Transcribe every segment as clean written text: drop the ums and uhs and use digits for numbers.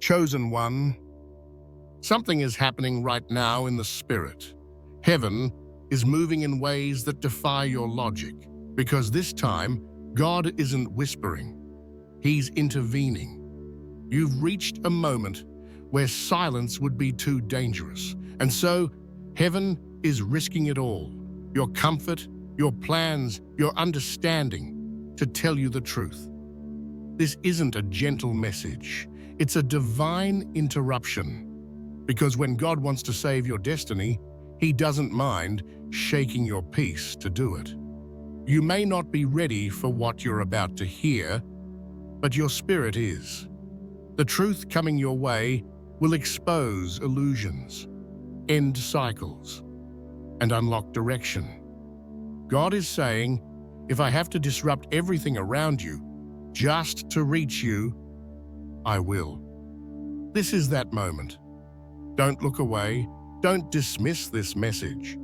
Chosen one, something is happening right now in the spirit. Heaven is moving in ways that defy your logic, because this time, God isn't whispering. He's intervening. You've reached a moment where silence would be too dangerous, and so heaven is risking it all. Your comfort, your plans, your understanding, to tell you the truth. This isn't a gentle message. It's a divine interruption. Because when God wants to save your destiny, He doesn't mind shaking your peace to do it. You may not be ready for what you're about to hear, but your spirit is. The truth coming your way will expose illusions, end cycles, and unlock direction. God is saying, if I have to disrupt everything around you just to reach you, I will. This is that moment. Don't look away. Don't dismiss this message.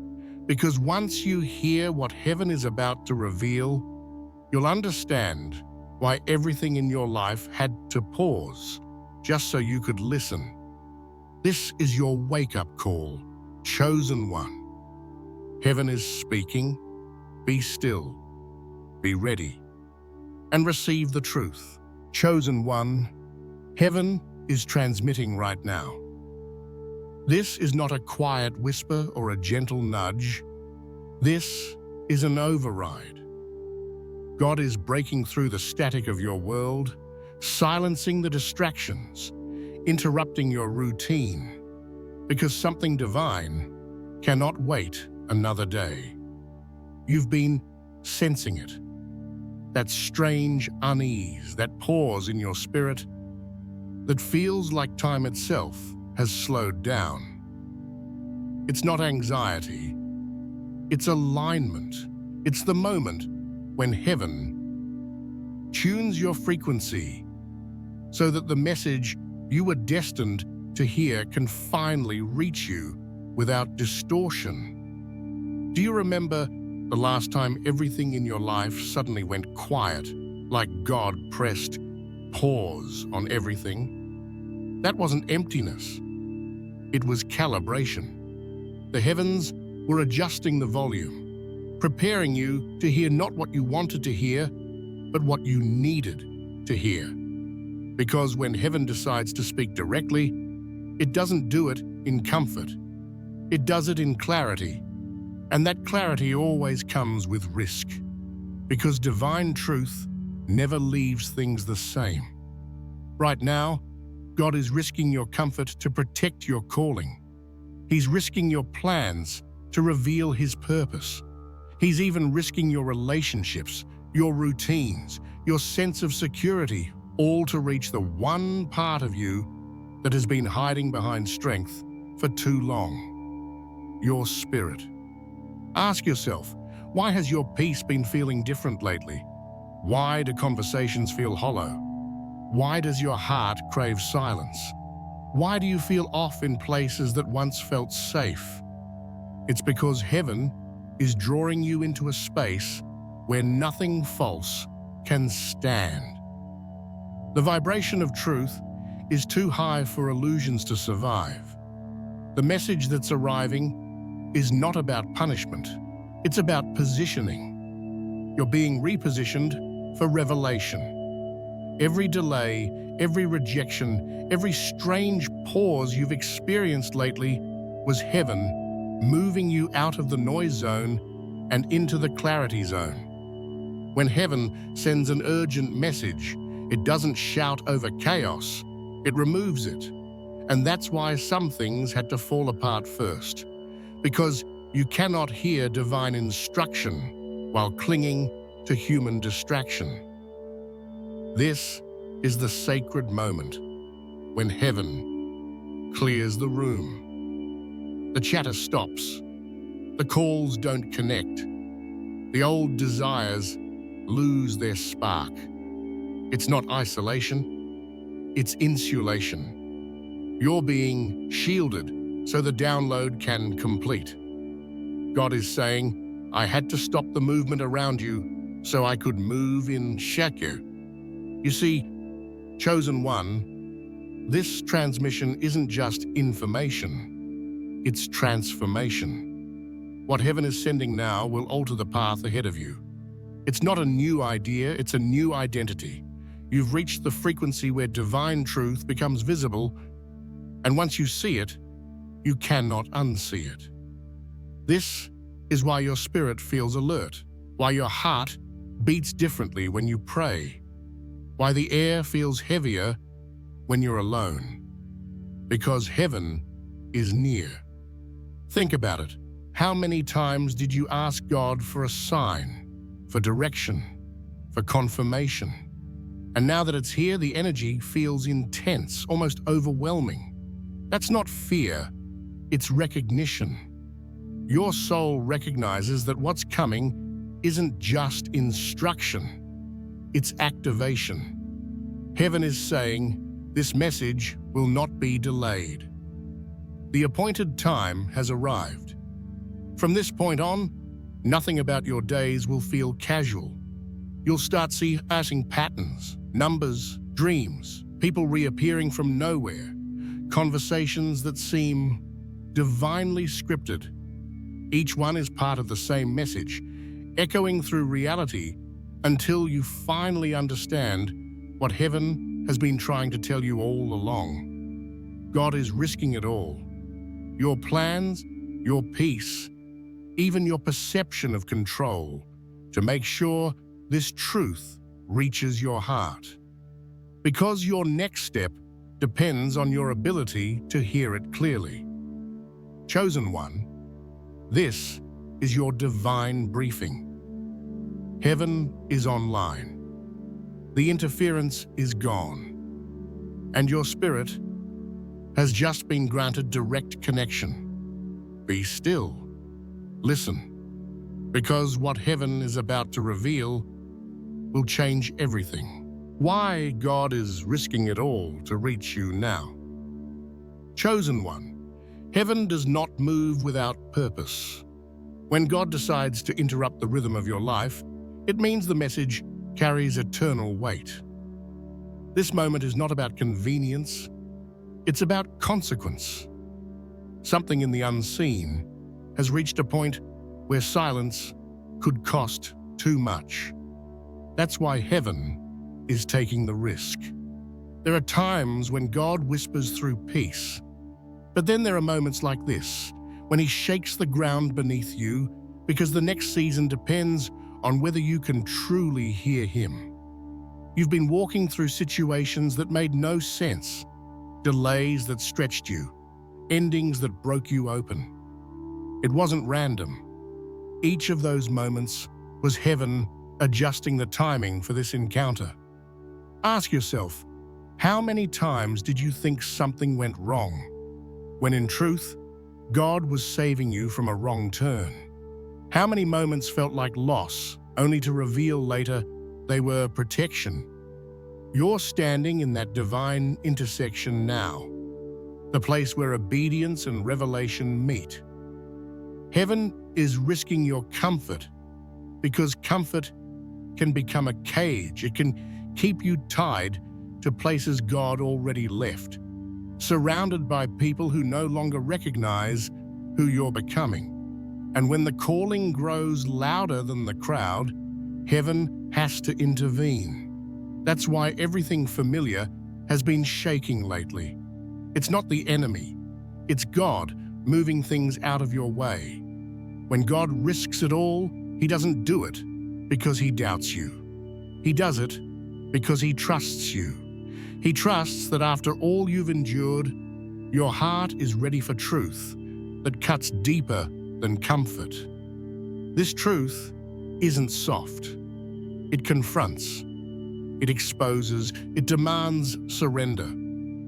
Because once you hear what heaven is about to reveal, you'll understand why everything in your life had to pause just so you could listen. This is your wake-up call, chosen one. Heaven is speaking. Be still, be ready, and receive the truth. Chosen one, heaven is transmitting right now. This is not a quiet whisper or a gentle nudge. This is an override. God is breaking through the static of your world, silencing the distractions, interrupting your routine, because something divine cannot wait another day. You've been sensing it, that strange unease, that pause in your spirit that feels like time itself has slowed down. It's not anxiety, it's alignment. It's the moment when heaven tunes your frequency so that the message you were destined to hear can finally reach you without distortion. Do you remember the last time everything in your life suddenly went quiet, like God pressed pause on everything? That wasn't emptiness. It was calibration. The heavens were adjusting the volume, preparing you to hear not what you wanted to hear, but what you needed to hear. Because when heaven decides to speak directly, it doesn't do it in comfort. It does it in clarity. And that clarity always comes with risk. Because divine truth never leaves things the same. Right now, God is risking your comfort to protect your calling. He's risking your plans to reveal His purpose. He's even risking your relationships, your routines, your sense of security, all to reach the one part of you that has been hiding behind strength for too long. Your spirit. Ask yourself, why has your peace been feeling different lately? Why do conversations feel hollow? Why does your heart crave silence? Why do you feel off in places that once felt safe? It's because heaven is drawing you into a space where nothing false can stand. The vibration of truth is too high for illusions to survive. The message that's arriving is not about punishment. It's about positioning. You're being repositioned for revelation. Every delay, every rejection, every strange pause you've experienced lately was heaven moving you out of the noise zone and into the clarity zone. When heaven sends an urgent message, it doesn't shout over chaos, it removes it. And that's why some things had to fall apart first. Because you cannot hear divine instruction while clinging to human distraction. This is the sacred moment when heaven clears the room. The chatter stops. The calls don't connect. The old desires lose their spark. It's not isolation, it's insulation. You're being shielded so the download can complete. God is saying, I had to stop the movement around you so I could move in Shakya. You see, chosen one, This transmission isn't just information, it's transformation. What heaven is sending now will alter the path ahead of you. It's not a new idea, it's a new identity. You've reached the frequency where divine truth becomes visible, and once you see it, you cannot unsee it. This is why your spirit feels alert, why your heart beats differently when you pray, why the air feels heavier when you're alone. Because heaven is near. Think about it. How many times did you ask God for a sign, for direction, for confirmation? And now that it's here, the energy feels intense, almost overwhelming. That's not fear, it's recognition. Your soul recognizes that what's coming isn't just instruction, it's activation. Heaven is saying, this message will not be delayed. The appointed time has arrived. From this point on, nothing about your days will feel casual. You'll start seeing patterns, numbers, dreams, people reappearing from nowhere, conversations that seem divinely scripted. Each one is part of the same message, echoing through reality until you finally understand what heaven has been trying to tell you all along. God is risking it all. Your plans, your peace, even your perception of control, to make sure this truth reaches your heart. Because your next step depends on your ability to hear it clearly. Chosen one, this is your divine briefing. Heaven is online. The interference is gone, and your spirit has just been granted direct connection. Be still. Listen, because what heaven is about to reveal will change everything. Why God is risking it all to reach you now. Chosen one, heaven does not move without purpose. When God decides to interrupt the rhythm of your life, it means the message carries eternal weight. This moment is not about convenience, it's about consequence. Something in the unseen has reached a point where silence could cost too much. That's why heaven is taking the risk. There are times when God whispers through peace, but then there are moments like this, when he shakes the ground beneath you, because the next season depends on whether you can truly hear him. You've been walking through situations that made no sense, delays that stretched you, endings that broke you open. It wasn't random. Each of those moments was heaven adjusting the timing for this encounter. Ask yourself, how many times did you think something went wrong, when in truth, God was saving you from a wrong turn? How many moments felt like loss, only to reveal later they were protection? You're standing in that divine intersection now, the place where obedience and revelation meet. Heaven is risking your comfort, because comfort can become a cage. It can keep you tied to places God already left, surrounded by people who no longer recognize who you're becoming. And when the calling grows louder than the crowd, heaven has to intervene. That's why everything familiar has been shaking lately. It's not the enemy, it's God moving things out of your way. When God risks it all, he doesn't do it because he doubts you. He does it because he trusts you. He trusts that after all you've endured, your heart is ready for truth that cuts deeper than comfort. This truth isn't soft. It confronts, it exposes, it demands surrender.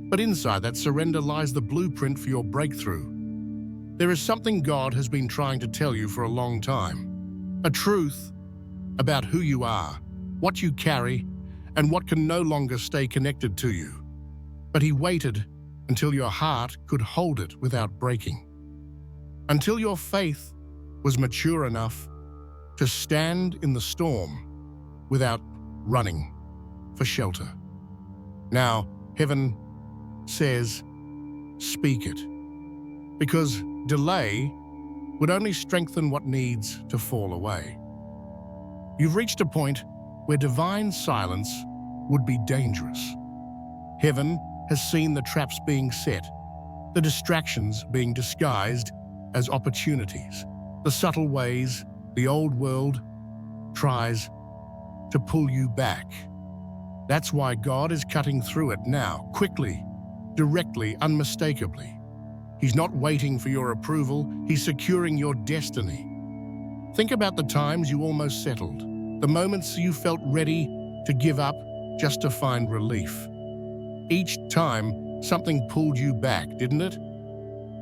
But inside that surrender lies the blueprint for your breakthrough. There is something God has been trying to tell you for a long time. A truth about who you are, what you carry, and what can no longer stay connected to you. But he waited until your heart could hold it without breaking. Until your faith was mature enough to stand in the storm without running for shelter. Now, heaven says, speak it. Because delay would only strengthen what needs to fall away. You've reached a point where divine silence would be dangerous. Heaven has seen the traps being set, the distractions being disguised as opportunities, the subtle ways the old world tries to pull you back. That's why God is cutting through it now, quickly, directly, unmistakably. He's not waiting for your approval, he's securing your destiny. Think about the times you almost settled, the moments you felt ready to give up just to find relief. Each time, something pulled you back, didn't it?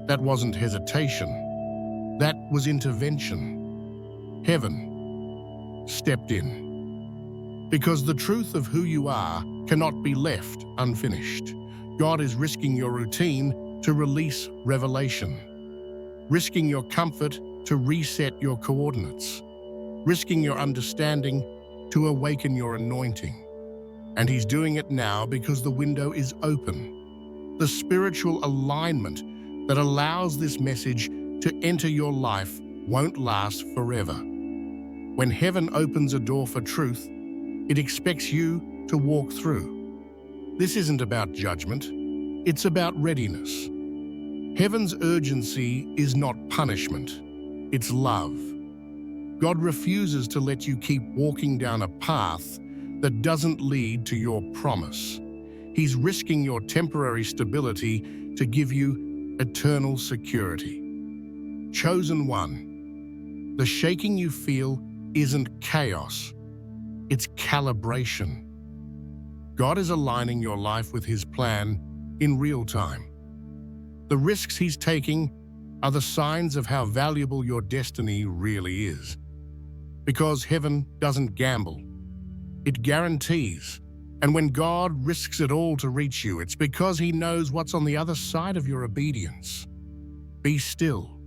That wasn't hesitation. That was intervention. Heaven stepped in. Because the truth of who you are cannot be left unfinished. God is risking your routine to release revelation, risking your comfort to reset your coordinates, risking your understanding to awaken your anointing. And he's doing it now because the window is open. The spiritual alignment that allows this message to enter your life won't last forever. When heaven opens a door for truth, it expects you to walk through. This isn't about judgment, it's about readiness. Heaven's urgency is not punishment, it's love. God refuses to let you keep walking down a path that doesn't lead to your promise. He's risking your temporary stability to give you eternal security. Chosen one, the shaking you feel isn't chaos, it's calibration. God is aligning your life with his plan in real time. The risks he's taking are the signs of how valuable your destiny really is. Because heaven doesn't gamble, it guarantees. And when God risks it all to reach you, it's because he knows what's on the other side of your obedience. Be still.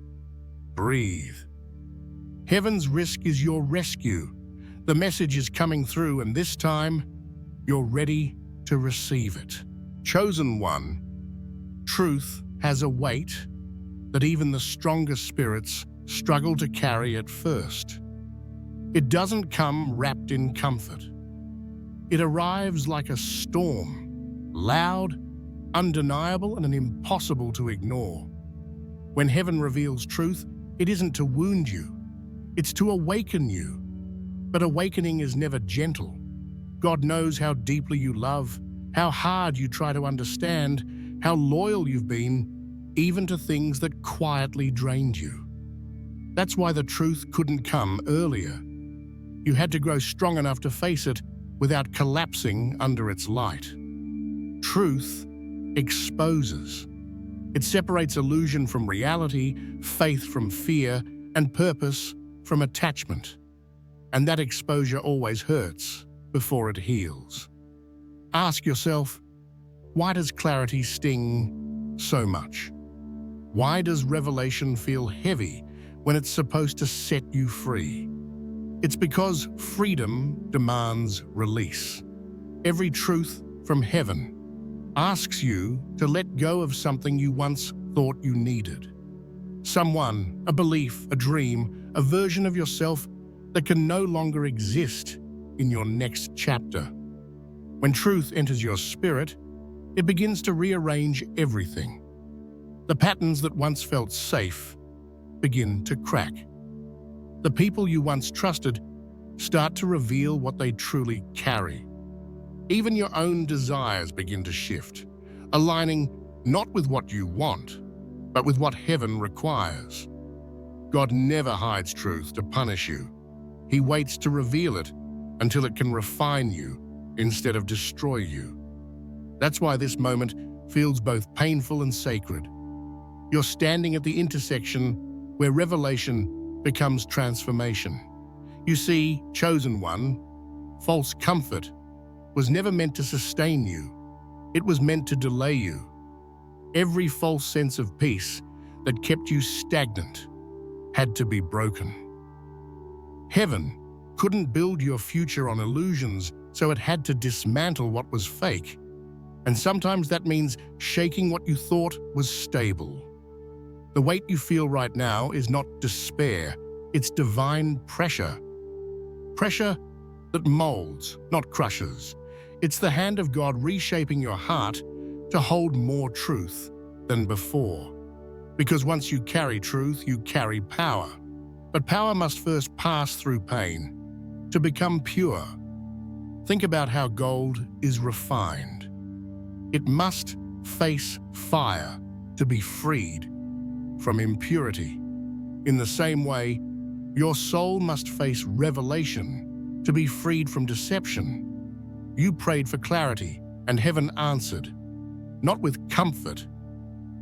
Breathe. Heaven's risk is your rescue. The message is coming through, and this time, you're ready to receive it. Chosen one, truth has a weight that even the strongest spirits struggle to carry at first. It doesn't come wrapped in comfort. It arrives like a storm, loud, undeniable, and impossible to ignore. When heaven reveals truth, it isn't to wound you, it's to awaken you. But awakening is never gentle. God knows how deeply you love, how hard you try to understand, how loyal you've been, even to things that quietly drained you. That's why the truth couldn't come earlier. You had to grow strong enough to face it without collapsing under its light. Truth exposes. It separates illusion from reality, faith from fear, and purpose from attachment. And that exposure always hurts before it heals. Ask yourself, why does clarity sting so much? Why does revelation feel heavy when it's supposed to set you free? It's because freedom demands release. Every truth from heaven asks you to let go of something you once thought you needed. Someone, a belief, a dream, a version of yourself that can no longer exist in your next chapter. When truth enters your spirit, it begins to rearrange everything. The patterns that once felt safe begin to crack. The people you once trusted start to reveal what they truly carry. Even your own desires begin to shift, aligning not with what you want, but with what heaven requires. God never hides truth to punish you. He waits to reveal it until it can refine you instead of destroy you. That's why this moment feels both painful and sacred. You're standing at the intersection where revelation becomes transformation. You see, chosen one, false comfort was never meant to sustain you. It was meant to delay you. Every false sense of peace that kept you stagnant had to be broken. Heaven couldn't build your future on illusions, so it had to dismantle what was fake. And sometimes that means shaking what you thought was stable. The weight you feel right now is not despair, it's divine pressure. Pressure that molds, not crushes. It's the hand of God reshaping your heart to hold more truth than before. Because once you carry truth, you carry power. But power must first pass through pain to become pure. Think about how gold is refined. It must face fire to be freed from impurity. In the same way, your soul must face revelation to be freed from deception. You prayed for clarity, and heaven answered, not with comfort,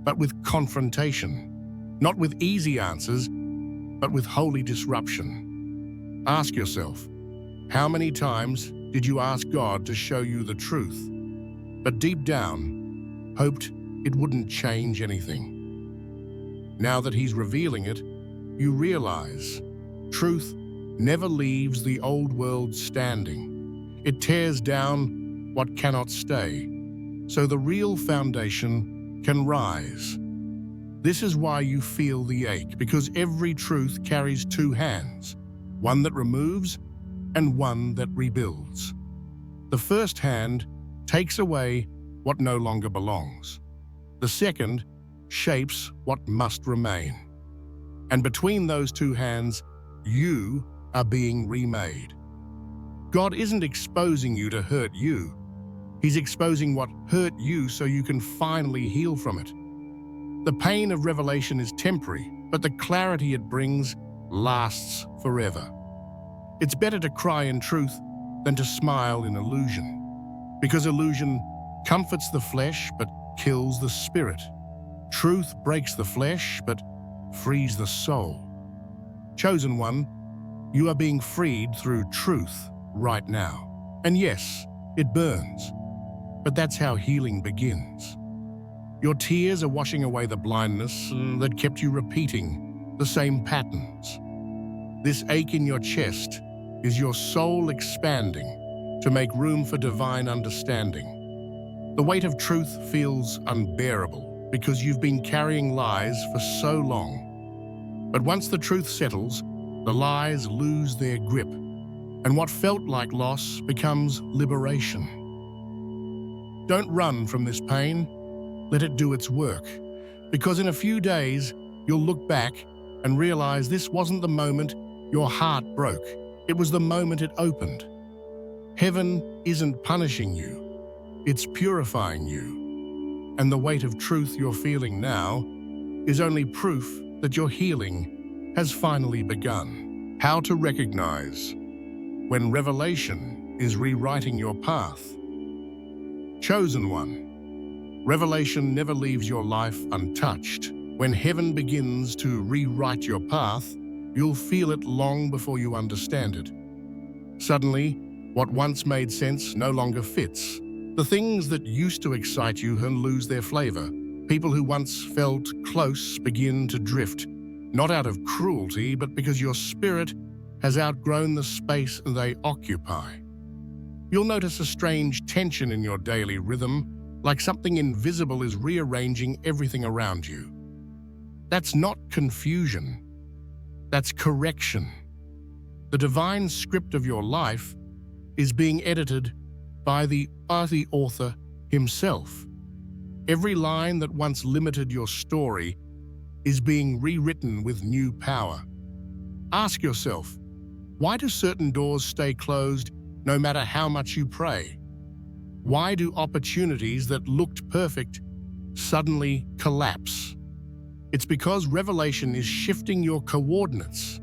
but with confrontation, not with easy answers, but with holy disruption. Ask yourself, how many times did you ask God to show you the truth, but deep down, hoped it wouldn't change anything? Now that He's revealing it, you realize truth never leaves the old world standing. It tears down what cannot stay, so the real foundation can rise. This is why you feel the ache, because every truth carries two hands, one that removes and one that rebuilds. The first hand takes away what no longer belongs. The second shapes what must remain. And between those two hands, you are being remade. God isn't exposing you to hurt you. He's exposing what hurt you so you can finally heal from it. The pain of revelation is temporary, but the clarity it brings lasts forever. It's better to cry in truth than to smile in illusion, because illusion comforts the flesh but kills the spirit. Truth breaks the flesh but frees the soul. Chosen one, you are being freed through truth right now. And yes, it burns, but that's how healing begins. Your tears are washing away the blindness that kept you repeating the same patterns. This ache in your chest is your soul expanding to make room for divine understanding. The weight of truth feels unbearable because you've been carrying lies for so long. But once the truth settles, the lies lose their grip, and what felt like loss becomes liberation. Don't run from this pain. Let it do its work, because in a few days, you'll look back and realize this wasn't the moment your heart broke. It was the moment it opened. Heaven isn't punishing you. It's purifying you. And the weight of truth you're feeling now is only proof that your healing has finally begun. How to recognize when revelation is rewriting your path. Chosen one, revelation never leaves your life untouched. When heaven begins to rewrite your path, you'll feel it long before you understand it. Suddenly, what once made sense no longer fits. The things that used to excite you lose their flavor. People who once felt close begin to drift, not out of cruelty, but because your spirit has outgrown the space they occupy. You'll notice a strange tension in your daily rhythm, like something invisible is rearranging everything around you. That's not confusion. That's correction. The divine script of your life is being edited by the author himself. Every line that once limited your story is being rewritten with new power. Ask yourself, why do certain doors stay closed no matter how much you pray? Why do opportunities that looked perfect suddenly collapse? It's because revelation is shifting your coordinates.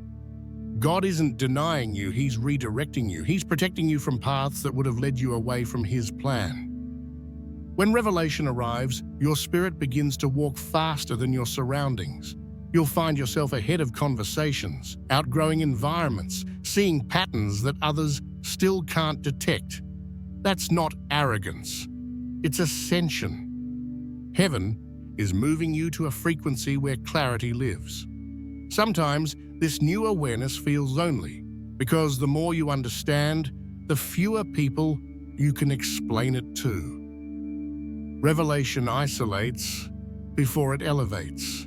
God isn't denying you, He's redirecting you. He's protecting you from paths that would have led you away from His plan. When revelation arrives, your spirit begins to walk faster than your surroundings. You'll find yourself ahead of conversations, outgrowing environments, seeing patterns that others still can't detect. That's not arrogance. It's ascension. Heaven is moving you to a frequency where clarity lives. Sometimes this new awareness feels lonely, because the more you understand, the fewer people you can explain it to. Revelation isolates before it elevates.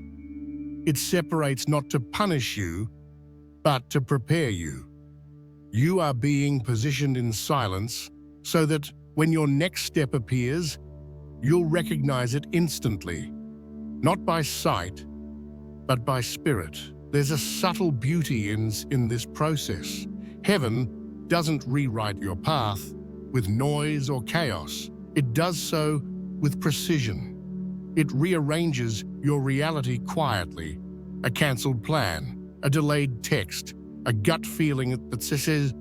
It separates not to punish you, but to prepare you. You are being positioned in silence so that when your next step appears, you'll recognize it instantly, not by sight, but by spirit. There's a subtle beauty in this process. Heaven doesn't rewrite your path with noise or chaos. It does so with precision. It rearranges your reality quietly. A cancelled plan, a delayed text, a gut feeling that says,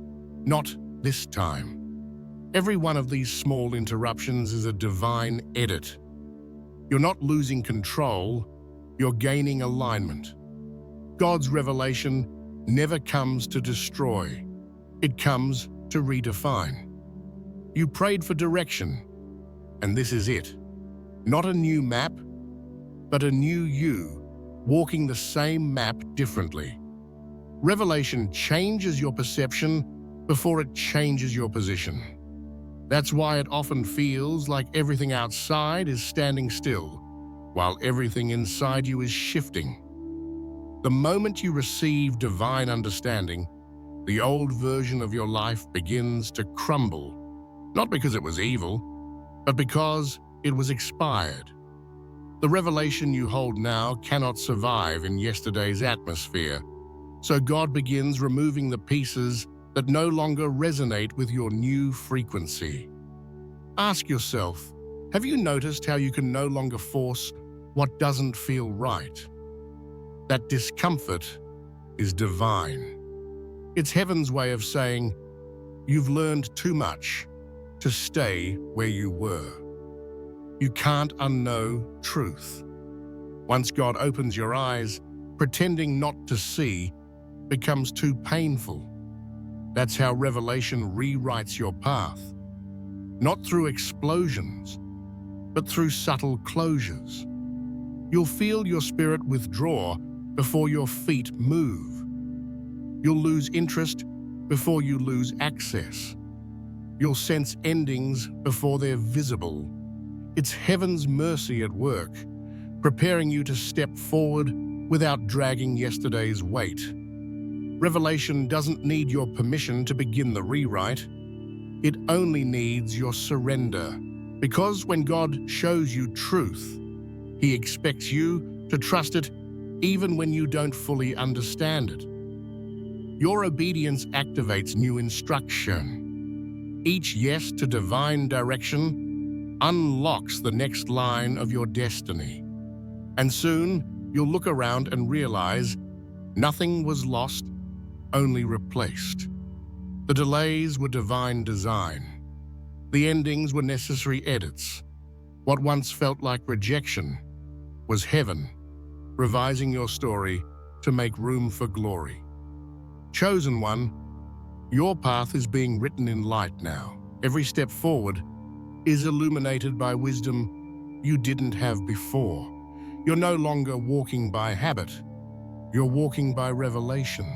"Not this time." Every one of these small interruptions is a divine edit. You're not losing control, you're gaining alignment. God's revelation never comes to destroy. It comes to redefine. You prayed for direction, and this is it. Not a new map, but a new you, walking the same map differently. Revelation changes your perception before it changes your position. That's why it often feels like everything outside is standing still, while everything inside you is shifting. The moment you receive divine understanding, the old version of your life begins to crumble, not because it was evil, but because it was expired. The revelation you hold now cannot survive in yesterday's atmosphere, so God begins removing the pieces that no longer resonate with your new frequency. Ask yourself, have you noticed how you can no longer force what doesn't feel right? That discomfort is divine. It's heaven's way of saying, you've learned too much to stay where you were. You can't unknow truth. Once God opens your eyes, pretending not to see becomes too painful. That's how revelation rewrites your path. Not through explosions, but through subtle closures. You'll feel your spirit withdraw before your feet move. You'll lose interest before you lose access. You'll sense endings before they're visible. It's heaven's mercy at work, preparing you to step forward without dragging yesterday's weight. Revelation doesn't need your permission to begin the rewrite. It only needs your surrender. Because when God shows you truth, He expects you to trust it even when you don't fully understand it. Your obedience activates new instruction. Each yes to divine direction unlocks the next line of your destiny. And soon, you'll look around and realize nothing was lost, only replaced. The delays were divine design. The endings were necessary edits. What once felt like rejection was heaven, revising your story to make room for glory. Chosen one, your path is being written in light now. Every step forward is illuminated by wisdom you didn't have before. You're no longer walking by habit. You're walking by revelation.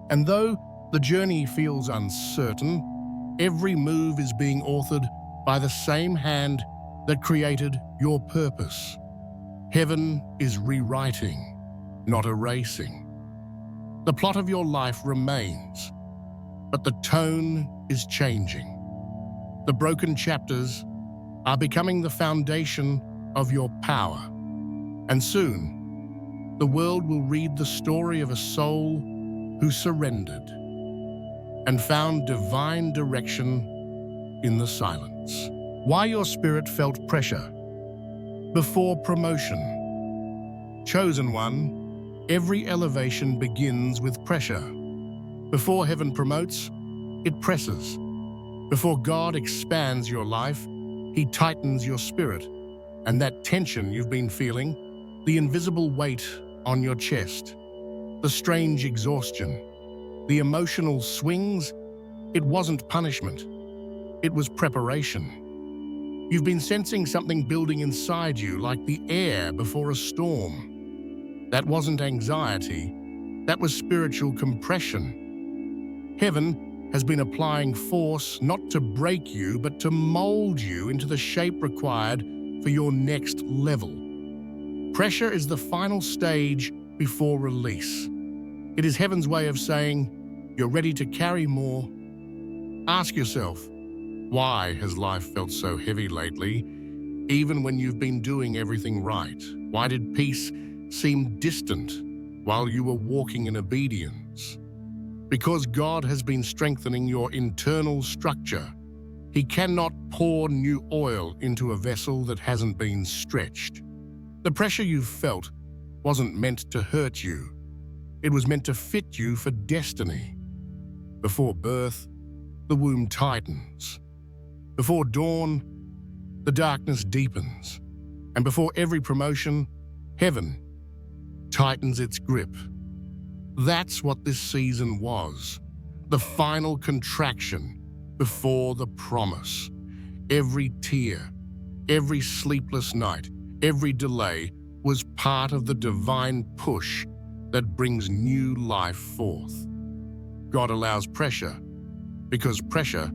And though the journey feels uncertain, every move is being authored by the same hand that created your purpose. Heaven is rewriting, not erasing. The plot of your life remains, but the tone is changing. The broken chapters are becoming the foundation of your power. And soon, the world will read the story of a soul who surrendered and found divine direction in the silence. Why your spirit felt pressure before promotion. Chosen one, every elevation begins with pressure. Before heaven promotes, it presses. Before God expands your life, He tightens your spirit. And that tension you've been feeling, the invisible weight on your chest, the strange exhaustion, the emotional swings, it wasn't punishment. It was preparation. You've been sensing something building inside you like the air before a storm. That wasn't anxiety. That was spiritual compression. Heaven has been applying force not to break you, but to mold you into the shape required for your next level. Pressure is the final stage before release. It is heaven's way of saying, you're ready to carry more. Ask yourself, why has life felt so heavy lately, even when you've been doing everything right? Why did peace seem distant while you were walking in obedience? Because God has been strengthening your internal structure. He cannot pour new oil into a vessel that hasn't been stretched. The pressure you've felt wasn't meant to hurt you. It was meant to fit you for destiny. Before birth, the womb tightens. Before dawn, the darkness deepens. And before every promotion, heaven tightens its grip. That's what this season was. The final contraction before the promise. Every tear, every sleepless night, every delay was part of the divine push that brings new life forth. God allows pressure because pressure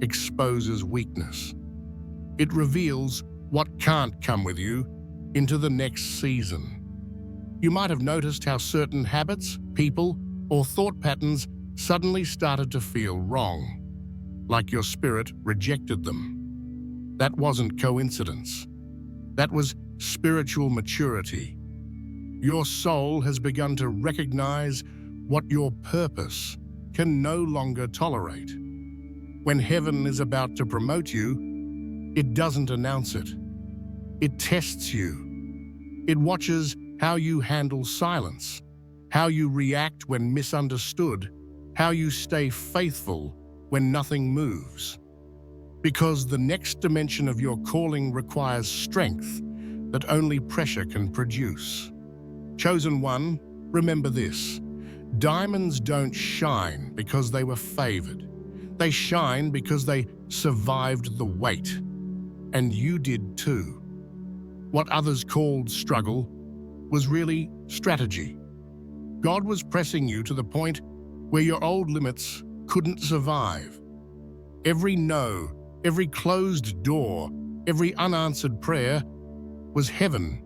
exposes weakness. It reveals what can't come with you into the next season. You might have noticed how certain habits, people, or thought patterns suddenly started to feel wrong, like your spirit rejected them. That wasn't coincidence. That was spiritual maturity. Your soul has begun to recognize what your purpose can no longer tolerate. When heaven is about to promote you, it doesn't announce it. It tests you. It watches how you handle silence, how you react when misunderstood, how you stay faithful when nothing moves. Because the next dimension of your calling requires strength that only pressure can produce. Chosen one, remember this. Diamonds don't shine because they were favored. They shine because they survived the wait. And you did too. What others called struggle was really strategy. God was pressing you to the point where your old limits couldn't survive. Every no, every closed door, every unanswered prayer was heaven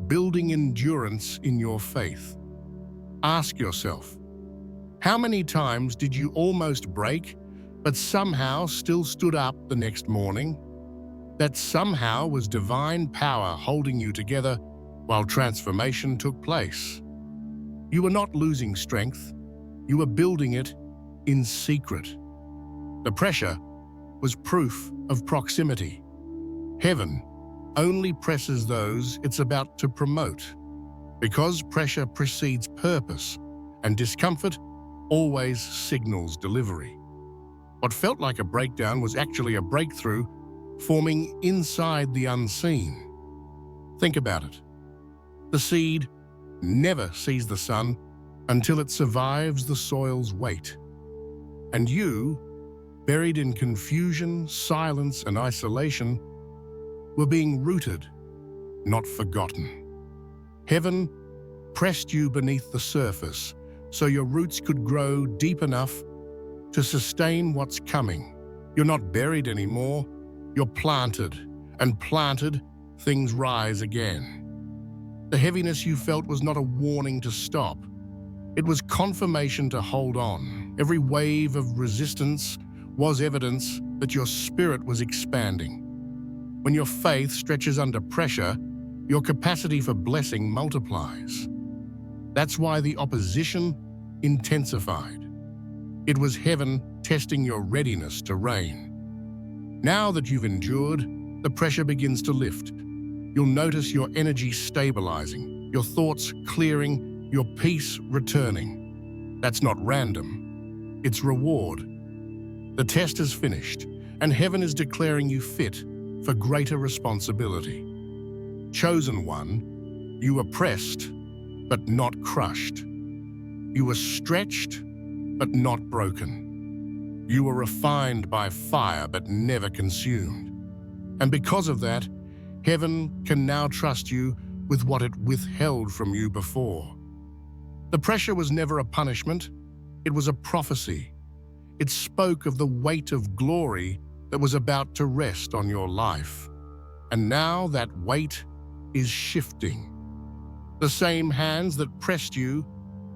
building endurance in your faith. Ask yourself, how many times did you almost break, but somehow still stood up the next morning? That somehow was divine power holding you together while transformation took place. You were not losing strength, you were building it in secret. The pressure was proof of proximity. Heaven only presses those it's about to promote, because pressure precedes purpose, and discomfort always signals delivery. What felt like a breakdown was actually a breakthrough forming inside the unseen. Think about it. The seed never sees the sun until it survives the soil's weight. And you, buried in confusion, silence, and isolation, were being rooted, not forgotten. Heaven pressed you beneath the surface so your roots could grow deep enough to sustain what's coming. You're not buried anymore, you're planted, and planted, things rise again. The heaviness you felt was not a warning to stop. It was confirmation to hold on. Every wave of resistance was evidence that your spirit was expanding. When your faith stretches under pressure, your capacity for blessing multiplies. That's why the opposition intensified. It was heaven testing your readiness to reign. Now that you've endured, the pressure begins to lift. You'll notice your energy stabilizing, your thoughts clearing, your peace returning. That's not random. It's reward. The test is finished, and heaven is declaring you fit for greater responsibility. Chosen one, you were pressed, but not crushed. You were stretched, but not broken. You were refined by fire, but never consumed. And because of that, heaven can now trust you with what it withheld from you before. The pressure was never a punishment, it was a prophecy. It spoke of the weight of glory that was about to rest on your life. And now that weight is shifting. The same hands that pressed you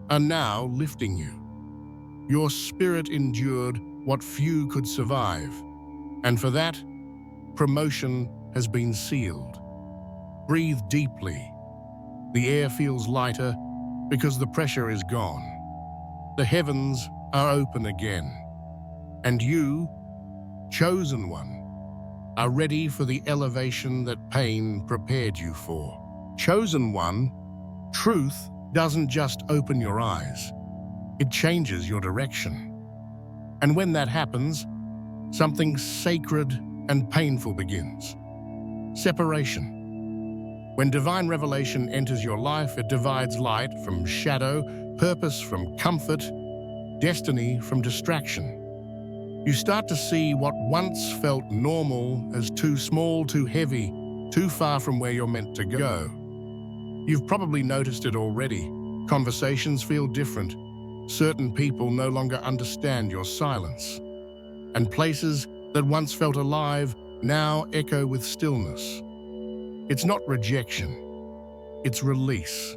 are now lifting you. Your spirit endured what few could survive, and for that, promotion has been sealed. Breathe deeply. The air feels lighter because the pressure is gone. The heavens are open again, and you, chosen one, are ready for the elevation that pain prepared you for. Chosen one, truth doesn't just open your eyes, it changes your direction. And when that happens, something sacred and painful begins. Separation. When divine revelation enters your life, it divides light from shadow, purpose from comfort, destiny from distraction. You start to see what once felt normal as too small, too heavy, too far from where you're meant to go. You've probably noticed it already. Conversations feel different. Certain people no longer understand your silence. And places that once felt alive now echo with stillness. It's not rejection, it's release.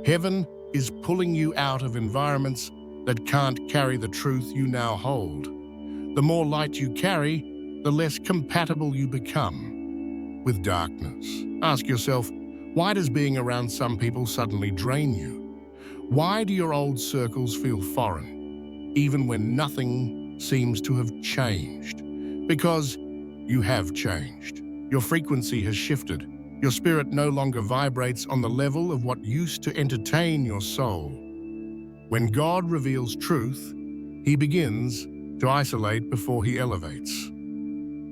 Heaven is pulling you out of environments that can't carry the truth you now hold. The more light you carry, the less compatible you become with darkness. Ask yourself, why does being around some people suddenly drain you? Why do your old circles feel foreign, even when nothing seems to have changed? Because you have changed. Your frequency has shifted. Your spirit no longer vibrates on the level of what used to entertain your soul. When God reveals truth, He begins to isolate before He elevates.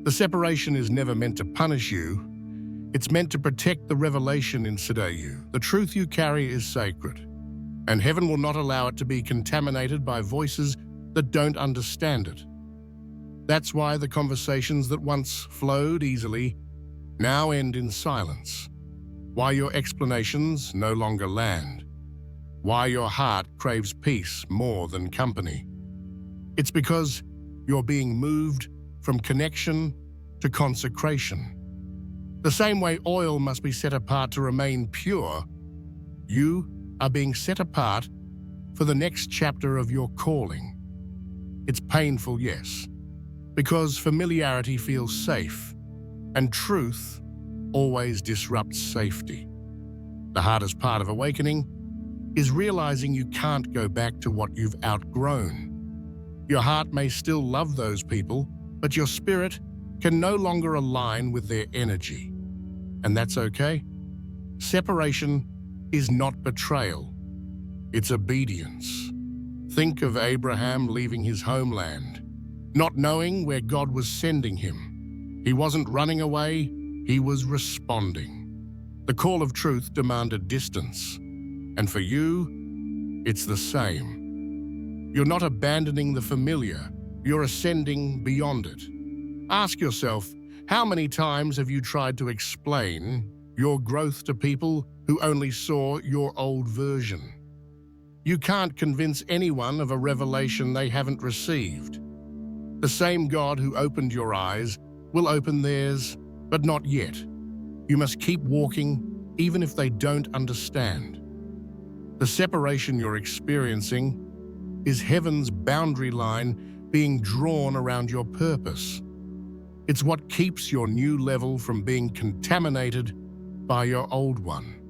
The separation is never meant to punish you. It's meant to protect the revelation inside you. The truth you carry is sacred, and heaven will not allow it to be contaminated by voices that don't understand it. That's why the conversations that once flowed easily now end in silence. Why your explanations no longer land. Why your heart craves peace more than company. It's because you're being moved from connection to consecration. The same way oil must be set apart to remain pure, you are being set apart for the next chapter of your calling. It's painful, yes, because familiarity feels safe, and truth always disrupts safety. The hardest part of awakening is realizing you can't go back to what you've outgrown. Your heart may still love those people, but your spirit can no longer align with their energy. And that's okay. Separation is not betrayal, it's obedience. Think of Abraham leaving his homeland, not knowing where God was sending him. He wasn't running away, he was responding. The call of truth demanded distance, and for you, it's the same. You're not abandoning the familiar, you're ascending beyond it. Ask yourself, how many times have you tried to explain your growth to people who only saw your old version? You can't convince anyone of a revelation they haven't received. The same God who opened your eyes will open theirs, but not yet. You must keep walking, even if they don't understand. The separation you're experiencing is heaven's boundary line being drawn around your purpose. It's what keeps your new level from being contaminated by your old one.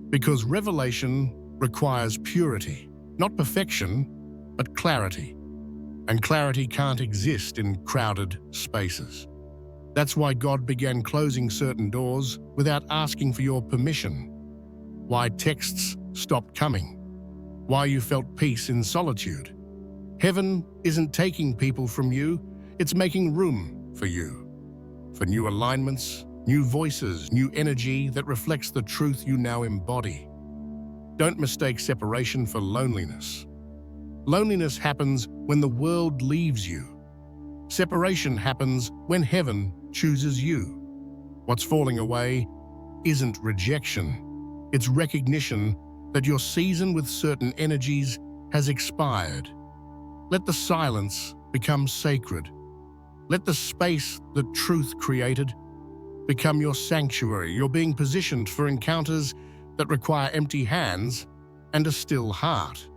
Because revelation requires purity, not perfection, but clarity. And clarity can't exist in crowded spaces. That's why God began closing certain doors without asking for your permission. Why texts stopped coming. Why you felt peace in solitude. Heaven isn't taking people from you, it's making room for you. For new alignments, new voices, new energy that reflects the truth you now embody. Don't mistake separation for loneliness. Loneliness happens when the world leaves you. Separation happens when heaven chooses you. What's falling away isn't rejection. It's recognition that your season with certain energies has expired. Let the silence become sacred. Let the space that truth created become your sanctuary. You're being positioned for encounters that require empty hands and a still heart.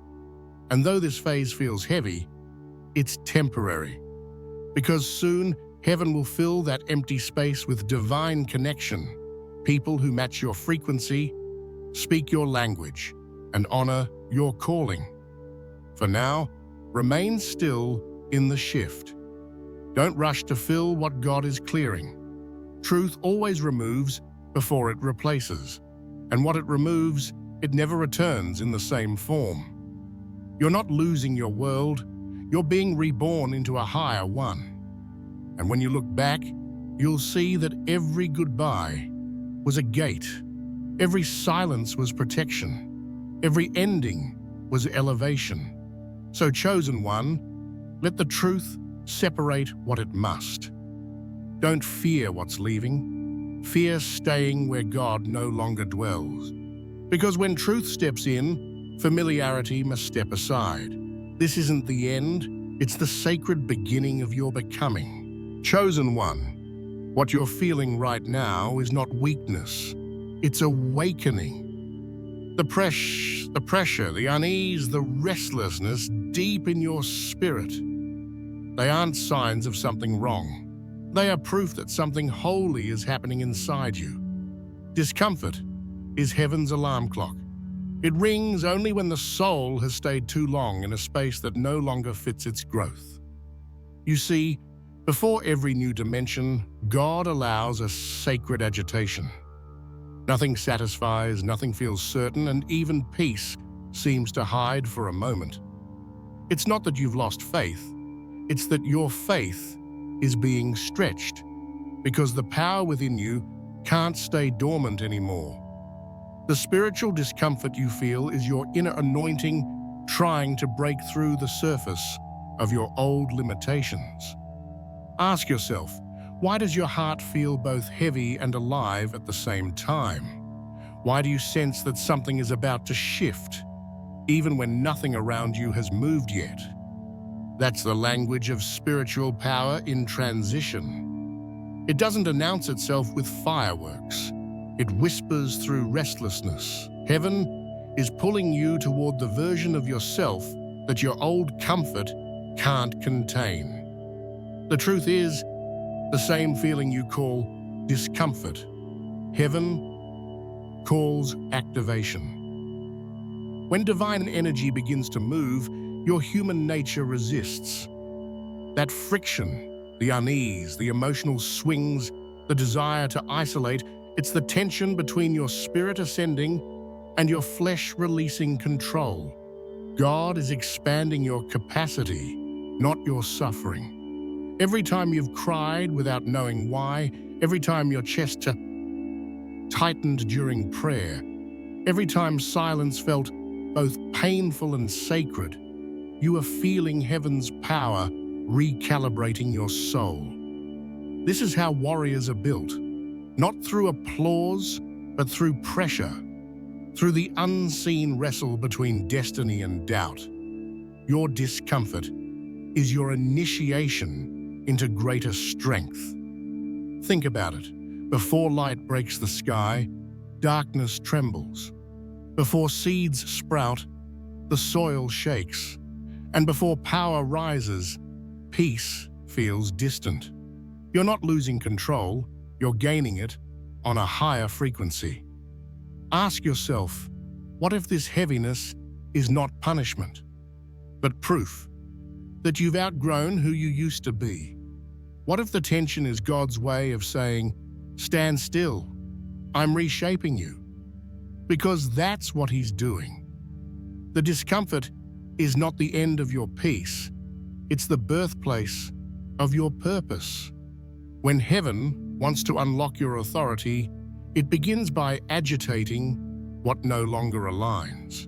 And though this phase feels heavy, it's temporary, because soon heaven will fill that empty space with divine connection, people who match your frequency, speak your language, and honor your calling. For now, remain still in the shift. Don't rush to fill what God is clearing. Truth always removes before it replaces, and what it removes, it never returns in the same form. You're not losing your world, you're being reborn into a higher one. And when you look back, you'll see that every goodbye was a gate, every silence was protection, every ending was elevation. So, chosen one, let the truth separate what it must. Don't fear what's leaving, fear staying where God no longer dwells. Because when truth steps in, familiarity must step aside. This isn't the end, it's the sacred beginning of your becoming. Chosen one, what you're feeling right now is not weakness, it's awakening. The pressure, the unease, the restlessness deep in your spirit, they aren't signs of something wrong. They are proof that something holy is happening inside you. Discomfort is heaven's alarm clock. It rings only when the soul has stayed too long in a space that no longer fits its growth. You see, before every new dimension, God allows a sacred agitation. Nothing satisfies, nothing feels certain, and even peace seems to hide for a moment. It's not that you've lost faith, it's that your faith is being stretched, because the power within you can't stay dormant anymore. The spiritual discomfort you feel is your inner anointing trying to break through the surface of your old limitations. Ask yourself, why does your heart feel both heavy and alive at the same time? Why do you sense that something is about to shift, even when nothing around you has moved yet? That's the language of spiritual power in transition. It doesn't announce itself with fireworks. It whispers through restlessness. Heaven is pulling you toward the version of yourself that your old comfort can't contain. The truth is, the same feeling you call discomfort, heaven calls activation. When divine energy begins to move, your human nature resists. That friction, the unease, the emotional swings, the desire to isolate, it's the tension between your spirit ascending and your flesh releasing control. God is expanding your capacity, not your suffering. Every time you've cried without knowing why, every time your chest tightened during prayer, every time silence felt both painful and sacred, you are feeling heaven's power recalibrating your soul. This is how warriors are built, not through applause, but through pressure, through the unseen wrestle between destiny and doubt. Your discomfort is your initiation into greater strength. Think about it. Before light breaks the sky, darkness trembles. Before seeds sprout, the soil shakes. And before power rises, peace feels distant. You're not losing control, you're gaining it on a higher frequency. Ask yourself, what if this heaviness is not punishment, but proof that you've outgrown who you used to be? What if the tension is God's way of saying, stand still, I'm reshaping you? Because that's what He's doing. The discomfort is not the end of your peace, it's the birthplace of your purpose. When heaven wants to unlock your authority, it begins by agitating what no longer aligns.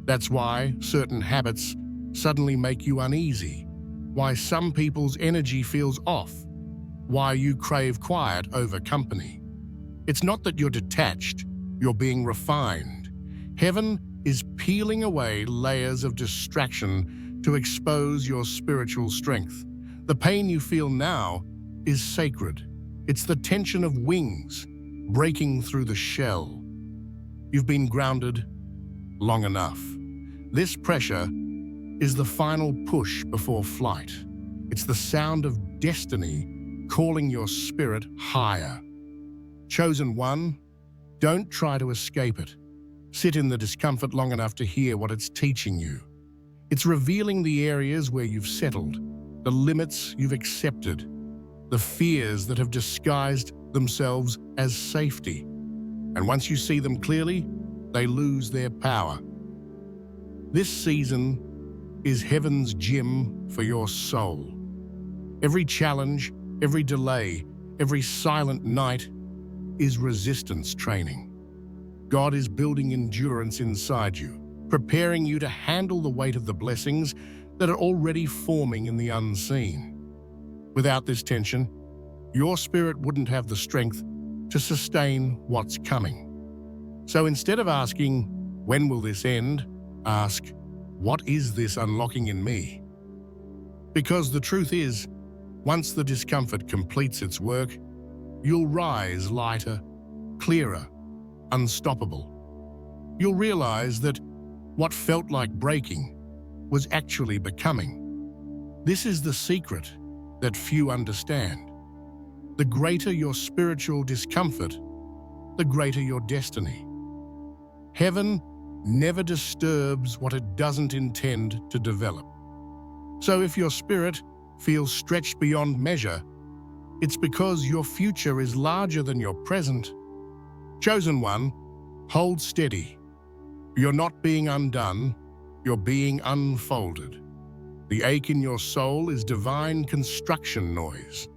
That's why certain habits suddenly make you uneasy, why some people's energy feels off, why you crave quiet over company. It's not that you're detached, you're being refined. Heaven is peeling away layers of distraction to expose your spiritual strength. The pain you feel now is sacred. It's the tension of wings breaking through the shell. You've been grounded long enough. This pressure is the final push before flight. It's the sound of destiny calling your spirit higher. Chosen one, don't try to escape it. Sit in the discomfort long enough to hear what it's teaching you. It's revealing the areas where you've settled, the limits you've accepted, the fears that have disguised themselves as safety. And once you see them clearly, they lose their power. This season is heaven's gym for your soul. Every challenge, every delay, every silent night is resistance training. God is building endurance inside you, preparing you to handle the weight of the blessings that are already forming in the unseen. Without this tension, your spirit wouldn't have the strength to sustain what's coming. So instead of asking, "When will this end?" ask, "What is this unlocking in me?" Because the truth is, once the discomfort completes its work, you'll rise lighter, clearer, unstoppable. You'll realize that what felt like breaking was actually becoming. This is the secret that few understand. The greater your spiritual discomfort, the greater your destiny. Heaven never disturbs what it doesn't intend to develop. So if your spirit feels stretched beyond measure, it's because your future is larger than your present. Chosen one, hold steady. You're not being undone, you're being unfolded. The ache in your soul is divine construction noise.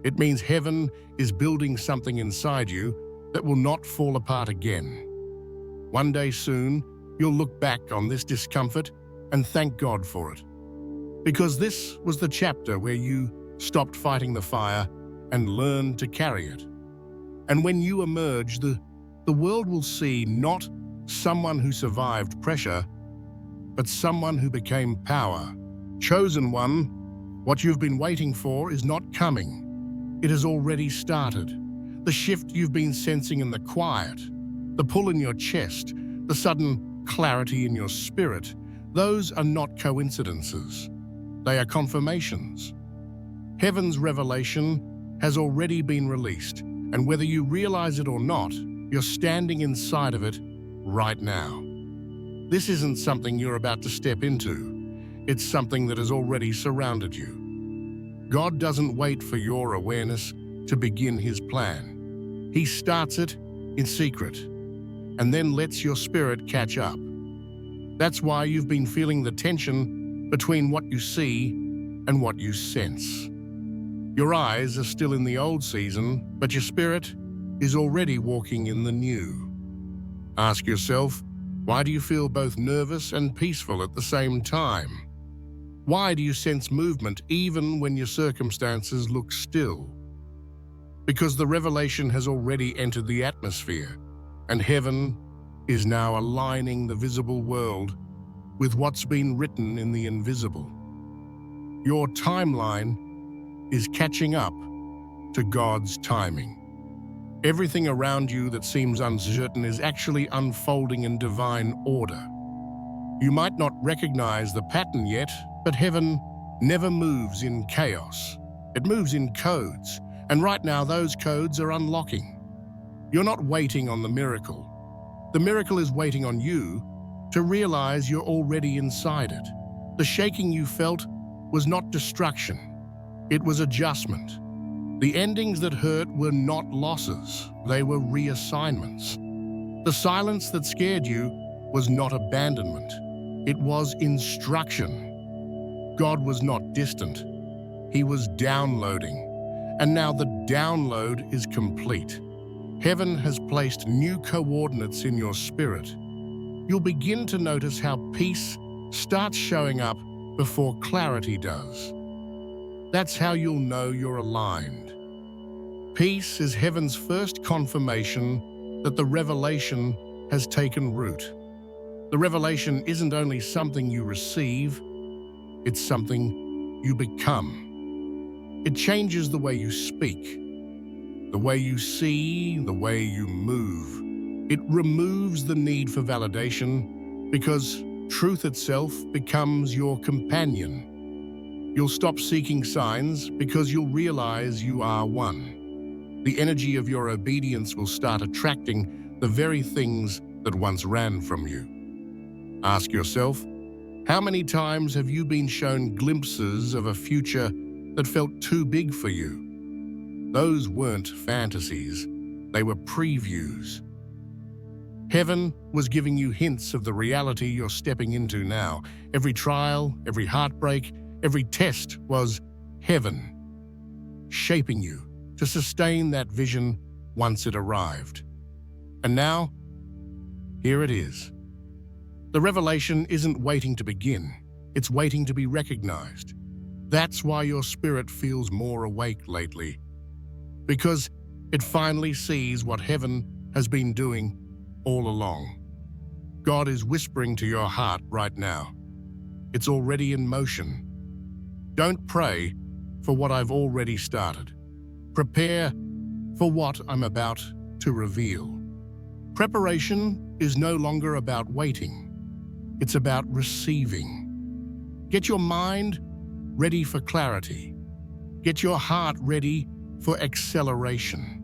It means heaven is building something inside you that will not fall apart again. One day soon, you'll look back on this discomfort and thank God for it. Because this was the chapter where you stopped fighting the fire and learned to carry it. And when you emerge, the world will see not someone who survived pressure, but someone who became power. Chosen one, what you've been waiting for is not coming. It has already started. The shift you've been sensing in the quiet, the pull in your chest, the sudden clarity in your spirit, those are not coincidences. They are confirmations. Heaven's revelation has already been released, and whether you realize it or not, you're standing inside of it right now. This isn't something you're about to step into. It's something that has already surrounded you. God doesn't wait for your awareness to begin His plan. He starts it in secret and then lets your spirit catch up. That's why you've been feeling the tension between what you see and what you sense. Your eyes are still in the old season, but your spirit is already walking in the new. Ask yourself, why do you feel both nervous and peaceful at the same time? Why do you sense movement even when your circumstances look still? Because the revelation has already entered the atmosphere, and heaven is now aligning the visible world with what's been written in the invisible. Your timeline is catching up to God's timing. Everything around you that seems uncertain is actually unfolding in divine order. You might not recognize the pattern yet, but heaven never moves in chaos. It moves in codes, and right now those codes are unlocking. You're not waiting on the miracle. The miracle is waiting on you to realize you're already inside it. The shaking you felt was not destruction. It was adjustment. The endings that hurt were not losses. They were reassignments. The silence that scared you was not abandonment. It was instruction. God was not distant. He was downloading. And now the download is complete. Heaven has placed new coordinates in your spirit. You'll begin to notice how peace starts showing up before clarity does. That's how you'll know you're aligned. Peace is heaven's first confirmation that the revelation has taken root. The revelation isn't only something you receive, it's something you become. It changes the way you speak, the way you see, the way you move. It removes the need for validation because truth itself becomes your companion. You'll stop seeking signs because you'll realize you are one. The energy of your obedience will start attracting the very things that once ran from you. Ask yourself, how many times have you been shown glimpses of a future that felt too big for you? Those weren't fantasies, they were previews. Heaven was giving you hints of the reality you're stepping into now. Every trial, every heartbreak, every test was heaven, shaping you to sustain that vision once it arrived. And now, here it is. The revelation isn't waiting to begin, it's waiting to be recognized. That's why your spirit feels more awake lately, because it finally sees what heaven has been doing all along. God is whispering to your heart right now. It's already in motion. Don't pray for what I've already started. Prepare for what I'm about to reveal. Preparation is no longer about waiting. It's about receiving. Get your mind ready for clarity. Get your heart ready for acceleration.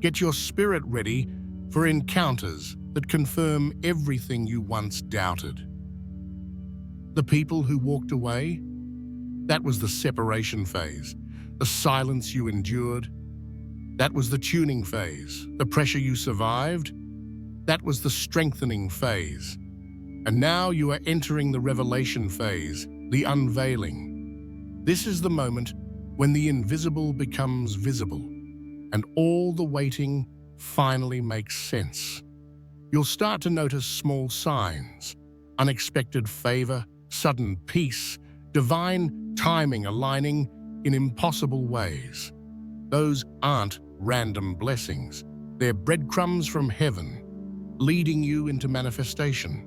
Get your spirit ready for encounters that confirm everything you once doubted. The people who walked away, that was the separation phase. The silence you endured, that was the tuning phase. The pressure you survived, that was the strengthening phase. And now you are entering the revelation phase, the unveiling. This is the moment when the invisible becomes visible, and all the waiting finally makes sense. You'll start to notice small signs, unexpected favor, sudden peace, divine timing aligning in impossible ways. Those aren't random blessings. They're breadcrumbs from heaven, leading you into manifestation.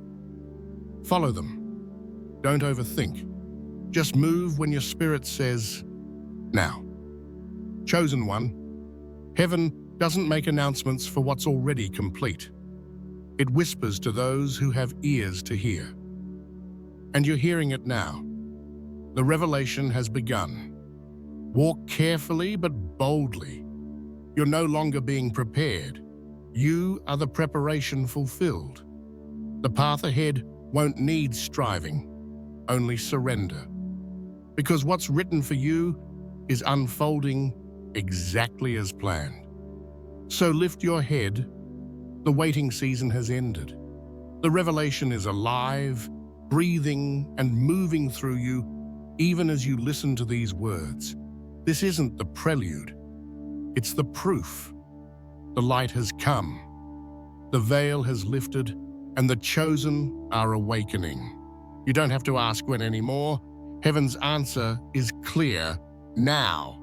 Follow them. Don't overthink. Just move when your spirit says, now. Chosen one, heaven doesn't make announcements for what's already complete. It whispers to those who have ears to hear. And you're hearing it now. The revelation has begun. Walk carefully but boldly. You're no longer being prepared. You are the preparation fulfilled. The path ahead won't need striving, only surrender. Because what's written for you is unfolding exactly as planned. So lift your head. The waiting season has ended. The revelation is alive, breathing, and moving through you, even as you listen to these words. This isn't the prelude. It's the proof. The light has come. The veil has lifted, and the chosen are awakening. You don't have to ask when anymore. Heaven's answer is clear now.